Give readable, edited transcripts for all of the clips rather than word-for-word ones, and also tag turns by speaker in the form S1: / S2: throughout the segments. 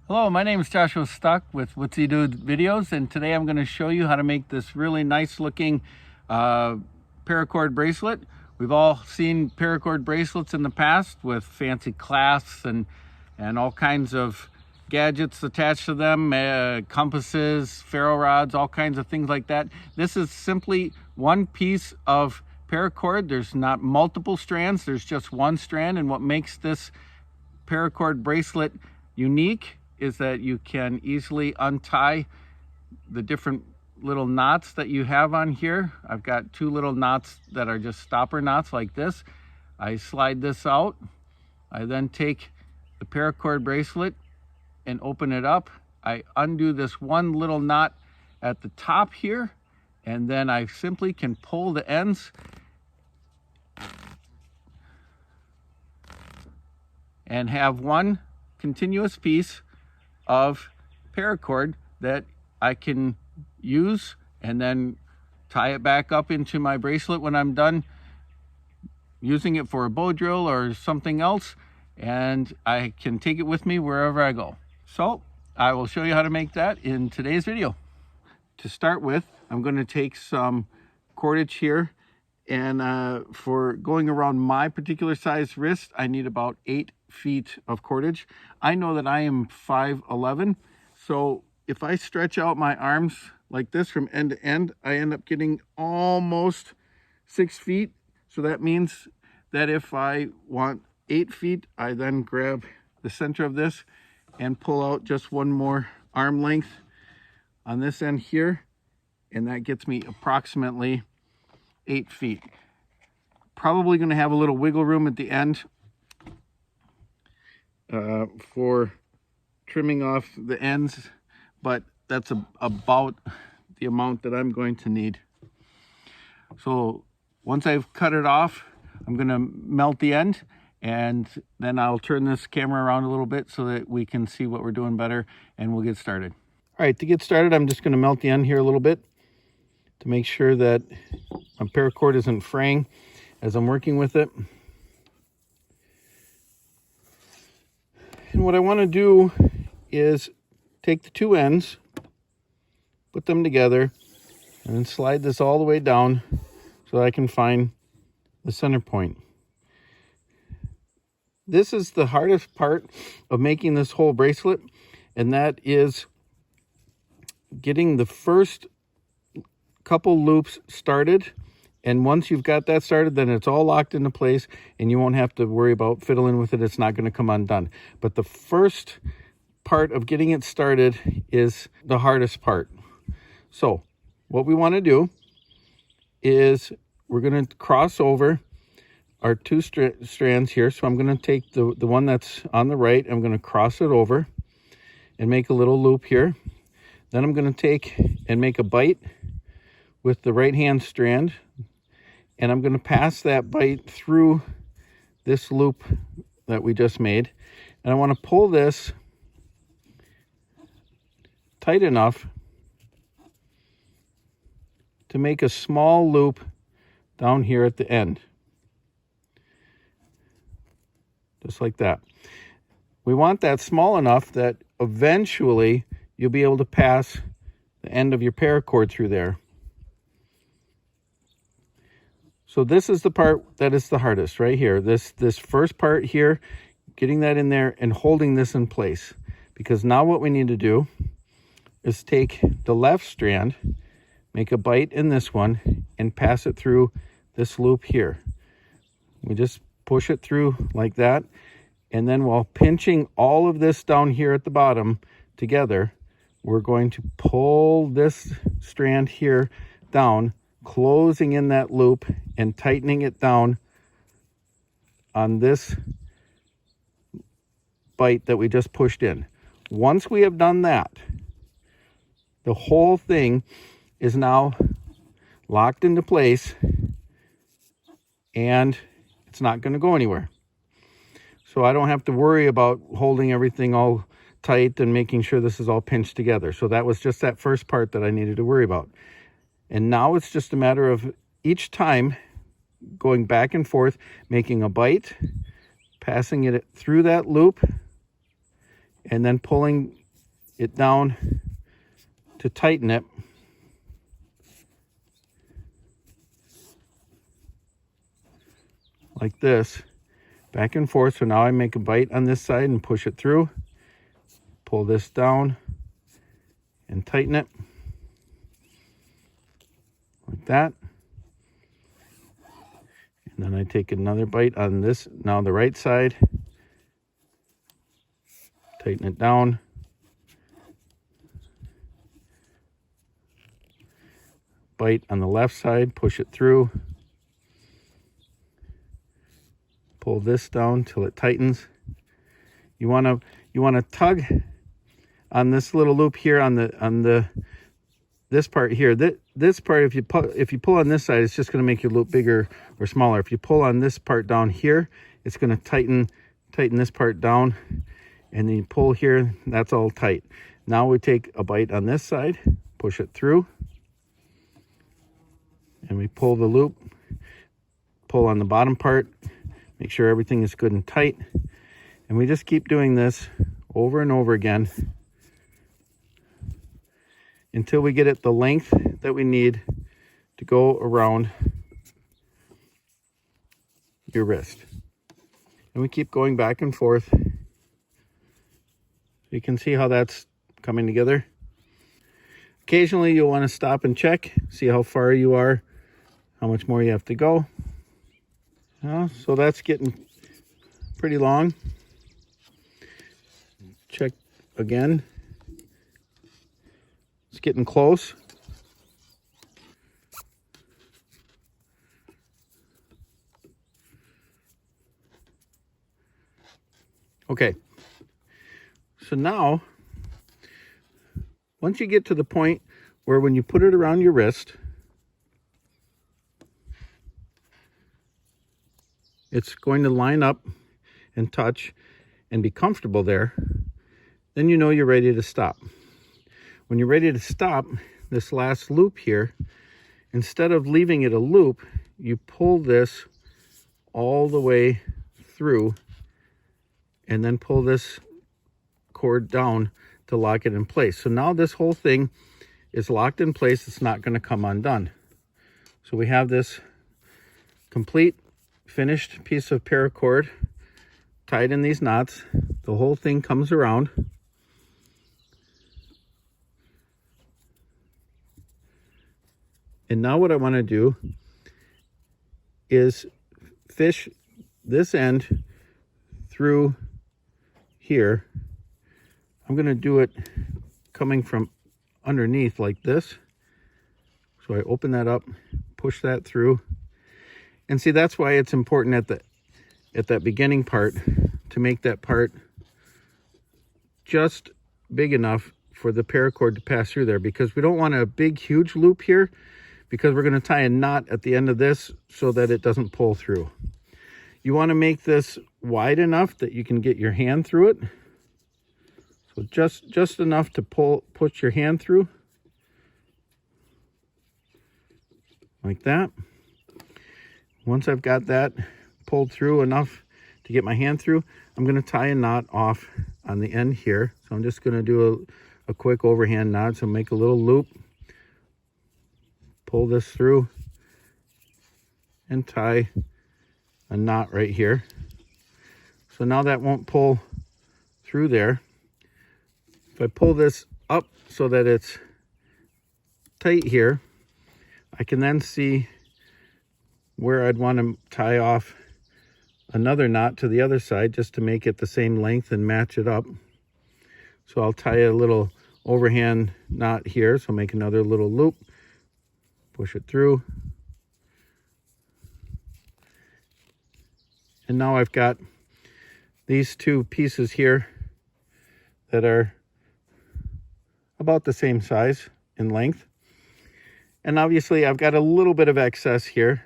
S1: Hello, my name is Joshua Stuck with Woodsy Dude Videos, and today I'm going to show you how to make this really nice looking paracord bracelet. We've all seen paracord bracelets in the past with fancy clasps and all kinds of gadgets attached to them, compasses, ferro rods, all kinds of things like that. This is simply one piece of paracord. There's not multiple strands, there's just one strand, and what makes this paracord bracelet unique is that you can easily untie the different little knots that you have on here. I've got two little knots that are just stopper knots like this. I slide this out. I then take the paracord bracelet and open it up. I undo this one little knot at the top here, and then I simply can pull the ends and have one continuous piece of paracord that I can use and then tie it back up into my bracelet when I'm done using it for a bow drill or something else, and I can take it with me wherever I go. So I will show you how to make that in today's video. To start with, I'm going to take some cordage here, and for going around my particular size wrist, I need about 8 feet of cordage. I know that I am 5'11", so if I stretch out my arms like this from end to end, I end up getting almost 6 feet. So that means that if I want 8 feet, I then grab the center of this and pull out just one more arm length on this end here, and that gets me approximately 8 feet. Probably going to have a little wiggle room at the end for trimming off the ends, but that's about the amount that I'm going to need. So once I've cut it off, I'm going to melt the end, and then I'll turn this camera around a little bit so that we can see what we're doing better, and we'll get started. All right, to get started, I'm just going to melt the end here a little bit to make sure that my paracord isn't fraying as I'm working with it. And what I want to do is take the two ends, put them together, and then slide this all the way down so that I can find the center point. This is the hardest part of making this whole bracelet, and that is getting the first couple loops started. And once you've got that started, then it's all locked into place and you won't have to worry about fiddling with it. It's not going to come undone. But the first part of getting it started is the hardest part. So what we want to do is we're going to cross over our two strands here. So I'm going to take the one that's on the right, I'm going to cross it over and make a little loop here. Then I'm going to take and make a bite with the right hand strand, and I'm going to pass that bite through this loop that we just made, and I want to pull this tight enough to make a small loop down here at the end, just like that. We want that small enough that eventually you'll be able to pass the end of your paracord through there. So this is the part that is the hardest right here. This first part here, getting that in there and holding this in place. Because now what we need to do is take the left strand, make a bite in this one, and pass it through this loop here. We just push it through like that. And then while pinching all of this down here at the bottom together, we're going to pull this strand here down, closing in that loop and tightening it down on this bite that we just pushed in. Once we have done that, the whole thing is now locked into place and it's not going to go anywhere. So I don't have to worry about holding everything all tight and making sure this is all pinched together. So that was just that first part that I needed to worry about. And now it's just a matter of each time going back and forth, making a bite, passing it through that loop, and then pulling it down to tighten it. Like this, back and forth. So now I make a bite on this side and push it through, pull this down and tighten it like that. And then I take another bite on this, now the right side, tighten it down, bite on the left side, push it through, pull this down till it tightens. You want to tug on this little loop here on this part here. This part, if you pull on this side, it's just going to make your loop bigger or smaller. If you pull on this part down here, it's going to tighten this part down, and then you pull here, that's all tight. Now we take a bite on this side, push it through, and we pull the loop, pull on the bottom part, make sure everything is good and tight. And we just keep doing this over and over again until we get it the length that we need to go around your wrist. And we keep going back and forth. You can see how that's coming together. Occasionally you'll want to stop and check, see how far you are, how much more you have to go. So that's getting pretty long. Check again. It's getting close. Okay. So now, once you get to the point where when you put it around your wrist, it's going to line up and touch and be comfortable there, then you know you're ready to stop. When you're ready to stop, this last loop here, instead of leaving it a loop, you pull this all the way through and then pull this cord down to lock it in place. So now this whole thing is locked in place. It's not going to come undone. So we have this complete finished piece of paracord tied in these knots. The whole thing comes around. And now what I want to do is fish this end through here. I'm going to do it coming from underneath like this. So I open that up, push that through. And see, that's why it's important at that beginning part to make that part just big enough for the paracord to pass through there, because we don't want a big, huge loop here, because we're going to tie a knot at the end of this so that it doesn't pull through. You want to make this wide enough that you can get your hand through it. So just enough to push your hand through. Like that. Once I've got that pulled through enough to get my hand through, I'm going to tie a knot off on the end here. So I'm just going to do a quick overhand knot. So make a little loop, pull this through, and tie a knot right here. So now that won't pull through there. If I pull this up so that it's tight here, I can then see where I'd want to tie off another knot to the other side just to make it the same length and match it up. So I'll tie a little overhand knot here. So make another little loop, push it through. And now I've got these two pieces here that are about the same size in length. And obviously I've got a little bit of excess here,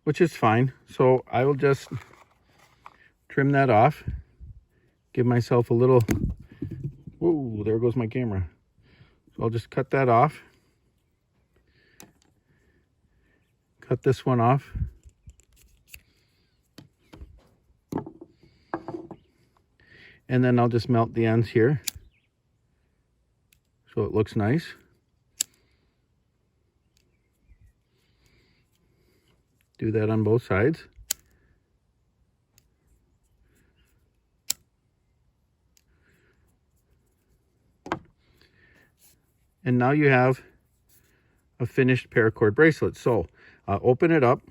S1: which is fine. So I will just trim that off, give myself a little, whoa, there goes my camera. So I'll just cut that off. Cut this one off. And then I'll just melt the ends here so it looks nice. Do that on both sides. And now you have a finished paracord bracelet. So open it up,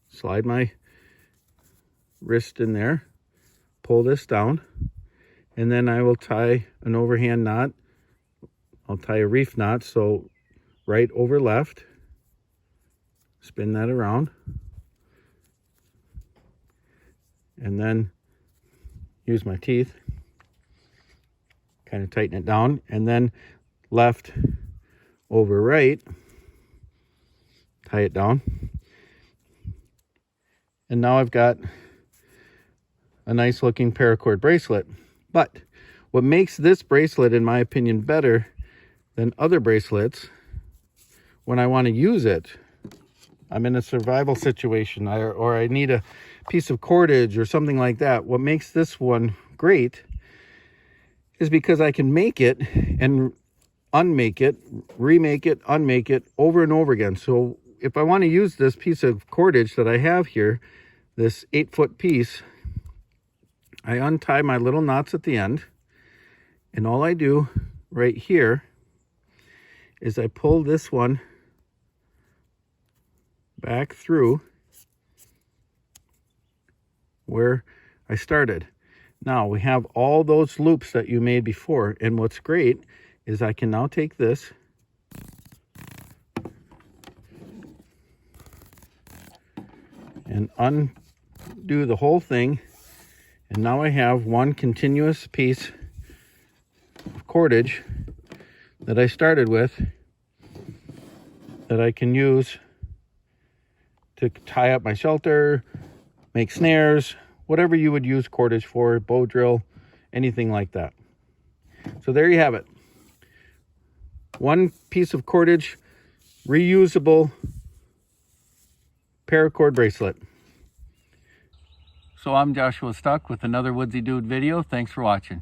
S1: slide my wrist in there, pull this down, and then I will tie an overhand knot. I'll tie a reef knot, so right over left, spin that around, and then use my teeth, kind of tighten it down, and then left over right, tie it down. And now I've got a nice looking paracord bracelet. But what makes this bracelet, in my opinion, better than other bracelets, when I want to use it, I'm in a survival situation, or I need a piece of cordage or something like that. What makes this one great is because I can make it and unmake it, remake it, unmake it over and over again. So if I want to use this piece of cordage that I have here, this 8-foot piece, I untie my little knots at the end, and all I do right here is I pull this one back through where I started. Now we have all those loops that you made before, and what's great is I can now take this and undo the whole thing, and now I have one continuous piece of cordage that I started with that I can use to tie up my shelter, make snares, whatever you would use cordage for, bow drill, anything like that. So there you have it. One piece of cordage, reusable paracord bracelet. So I'm Joshua Stuck with another Woodsy Dude video. Thanks for watching.